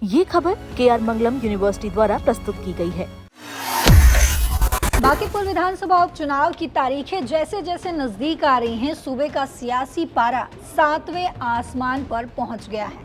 ये खबर KR मंगलम university द्वारा प्रस्तुत की गई है। बांकीपुर विधानसभा उपचुनाव की तारीखें जैसे जैसे नजदीक आ रही हैं, सूबे का सियासी पारा 7वें आसमान पर पहुंच गया है।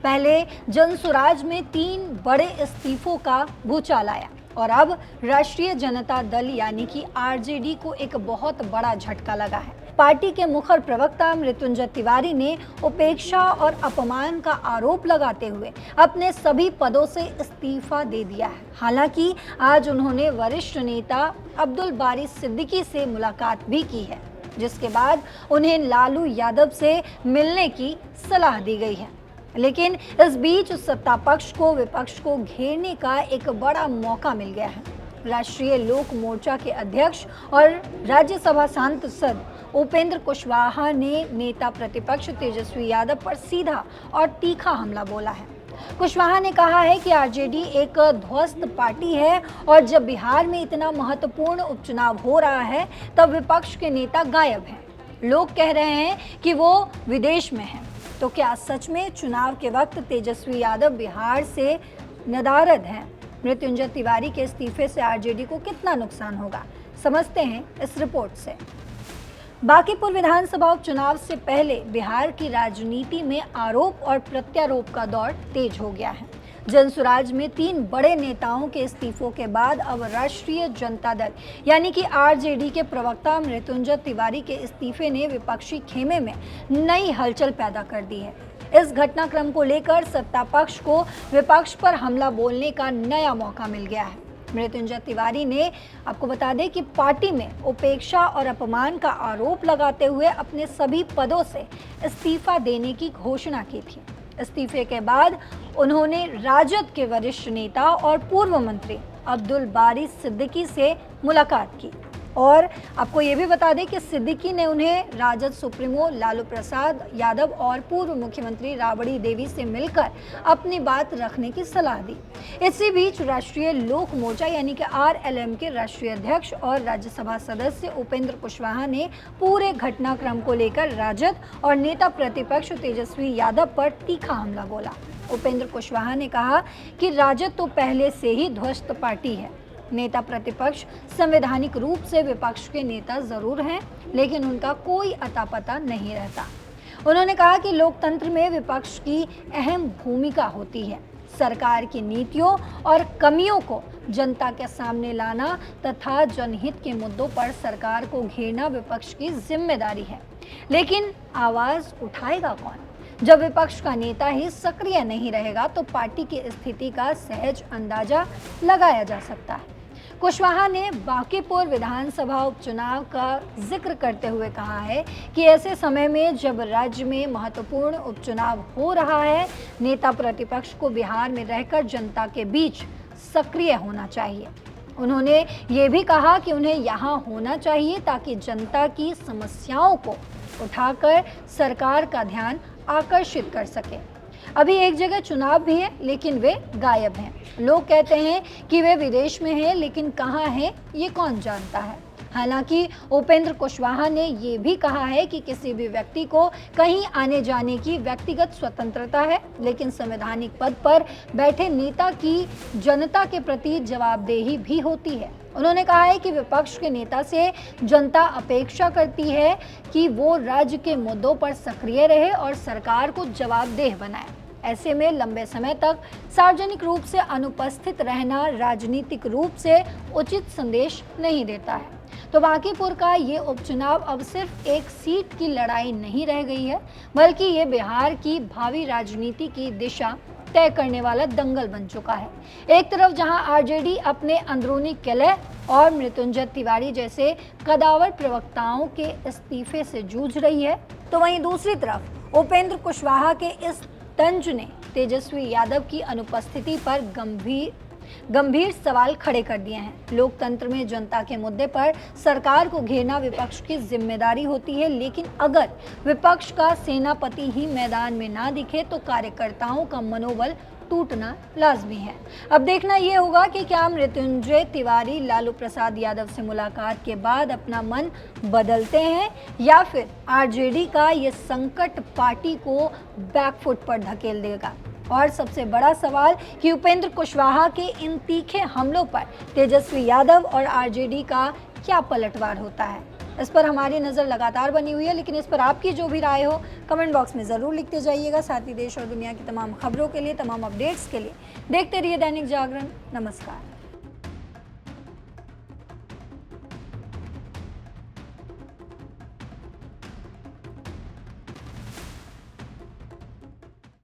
पहले जनसुराज में 3 बड़े इस्तीफों का भूचाल आया और अब राष्ट्रीय जनता दल यानी कि RJD को एक बहुत बड़ा झटका लगा है। पार्टी के मुखर प्रवक्ता मृत्युंजय तिवारी ने उपेक्षा और अपमान का आरोप लगाते हुए अपने सभी पदों से इस्तीफा दे दिया है। हालांकि आज उन्होंने वरिष्ठ नेता अब्दुल बारी सिद्दीकी से मुलाकात भी की है, जिसके बाद उन्हें लालू यादव से मिलने की सलाह दी गई है। लेकिन इस बीच सत्ता पक्ष को विपक्ष को घेरने का एक बड़ा मौका मिल गया है। राष्ट्रीय लोक मोर्चा के अध्यक्ष और राज्यसभा सांसद उपेंद्र कुशवाहा ने नेता प्रतिपक्ष तेजस्वी यादव पर सीधा और तीखा हमला बोला है। कुशवाहा ने कहा है कि RJD एक ध्वस्त पार्टी है और जब बिहार में इतना महत्वपूर्ण उपचुनाव हो रहा है तब विपक्ष के नेता गायब हैं। लोग कह रहे हैं कि वो विदेश में हैं। तो क्या सच में चुनाव के वक्त तेजस्वी यादव बिहार से नदारद हैं? मृत्युंजय तिवारी के इस्तीफे से RJD को कितना नुकसान होगा, समझते हैं इस रिपोर्ट से। बांकीपुर विधानसभा उपचुनाव से पहले बिहार की राजनीति में आरोप और प्रत्यारोप का दौर तेज हो गया है। जनसुराज में 3 बड़े नेताओं के इस्तीफों के बाद अब राष्ट्रीय जनता दल यानी कि RJD के प्रवक्ता मृत्युंजय तिवारी के इस्तीफे ने विपक्षी खेमे में नई हलचल पैदा कर दी है। इस घटनाक्रम को लेकर सत्ता पक्ष को विपक्ष पर हमला बोलने का नया मौका मिल गया है। मृत्युंजय तिवारी ने आपको बता दें कि पार्टी में उपेक्षा और अपमान का आरोप लगाते हुए अपने सभी पदों से इस्तीफा देने की घोषणा की थी। इस्तीफे के बाद उन्होंने राजद के वरिष्ठ नेता और पूर्व मंत्री अब्दुल बारी सिद्दीकी से मुलाकात की और आपको ये भी बता दें कि सिद्दीकी ने उन्हें राजद सुप्रीमो लालू प्रसाद यादव और पूर्व मुख्यमंत्री राबड़ी देवी से मिलकर अपनी बात रखने की सलाह दी। इसी बीच राष्ट्रीय लोक मोर्चा यानी कि RLM के राष्ट्रीय अध्यक्ष और राज्यसभा सदस्य उपेंद्र कुशवाहा ने पूरे घटनाक्रम को लेकर राजद और नेता प्रतिपक्ष तेजस्वी यादव पर तीखा हमला बोला। उपेंद्र कुशवाहा ने कहा कि राजद तो पहले से ही ध्वस्त पार्टी है। नेता प्रतिपक्ष संवैधानिक रूप से विपक्ष के नेता जरूर हैं, लेकिन उनका कोई अता पता नहीं रहता। उन्होंने कहा कि लोकतंत्र में विपक्ष की अहम भूमिका होती है। सरकार की नीतियों और कमियों को जनता के सामने लाना तथा जनहित के मुद्दों पर सरकार को घेरना विपक्ष की जिम्मेदारी है। लेकिन आवाज उठाएगा कौन? जब विपक्ष का नेता ही सक्रिय नहीं रहेगा तो पार्टी की स्थिति का सहज अंदाजा लगाया जा सकता है। कुशवाहा ने बांकीपुर विधानसभा उपचुनाव का जिक्र करते हुए कहा है कि ऐसे समय में जब राज्य में महत्वपूर्ण उपचुनाव हो रहा है, नेता प्रतिपक्ष को बिहार में रहकर जनता के बीच सक्रिय होना चाहिए। उन्होंने ये भी कहा कि उन्हें यहाँ होना चाहिए ताकि जनता की समस्याओं को उठाकर सरकार का ध्यान आकर्षित कर सके। अभी एक जगह चुनाव भी है, लेकिन वे गायब हैं। लोग कहते हैं कि वे विदेश में हैं, लेकिन कहाँ हैं ये कौन जानता है। हालांकि उपेंद्र कुशवाहा ने ये भी कहा है कि किसी भी व्यक्ति को कहीं आने जाने की व्यक्तिगत स्वतंत्रता है, लेकिन संवैधानिक पद पर बैठे नेता की जनता के प्रति जवाबदेही भी होती है। उन्होंने कहा है कि विपक्ष के नेता से जनता अपेक्षा करती है कि वो राज्य के मुद्दों पर सक्रिय रहे और सरकार को जवाबदेह बनाए। ऐसे में लंबे समय तक सार्वजनिक रूप से अनुपस्थित रहना राजनीतिक रूप से उचित संदेश नहीं देता है। तो बांकीपुर का ये उपचुनाव अब सिर्फ एक सीट की लड़ाई नहीं रह गई है, बल्कि ये बिहार की भावी राजनीति की दिशा तय करने वाला दंगल बन चुका है। एक तरफ जहां RJD अपने अंदरूनी कलह और मृत्युंजय तिवारी जैसे कदावर प्रवक्ताओं के इस्तीफे से जूझ रही है, तो वहीं दूसरी तरफ उपेंद्र कुशवाहा के इस तंज ने तेजस्वी यादव की अनुपस्थिति पर गंभीर सवाल खड़े कर दिए हैं। लोकतंत्र में जनता के मुद्दे पर सरकार को घेरना विपक्ष की जिम्मेदारी होती है, लेकिन अगर विपक्ष का सेनापति ही मैदान में ना दिखे तो कार्यकर्ताओं का मनोबल टूटना लाजमी है। अब देखना ये होगा कि क्या मृत्युंजय तिवारी लालू प्रसाद यादव से मुलाकात के बाद अपना मन बदलते हैं या फिर RJD का ये संकट पार्टी को बैकफुट पर धकेल देगा। और सबसे बड़ा सवाल कि उपेंद्र कुशवाहा के इन तीखे हमलों पर तेजस्वी यादव और आरजेडी का क्या पलटवार होता है, इस पर हमारी नज़र लगातार बनी हुई है। लेकिन इस पर आपकी जो भी राय हो कमेंट बॉक्स में ज़रूर लिखते जाइएगा। साथ ही देश और दुनिया की तमाम खबरों के लिए, तमाम अपडेट्स के लिए देखते रहिए दैनिक जागरण। नमस्कार।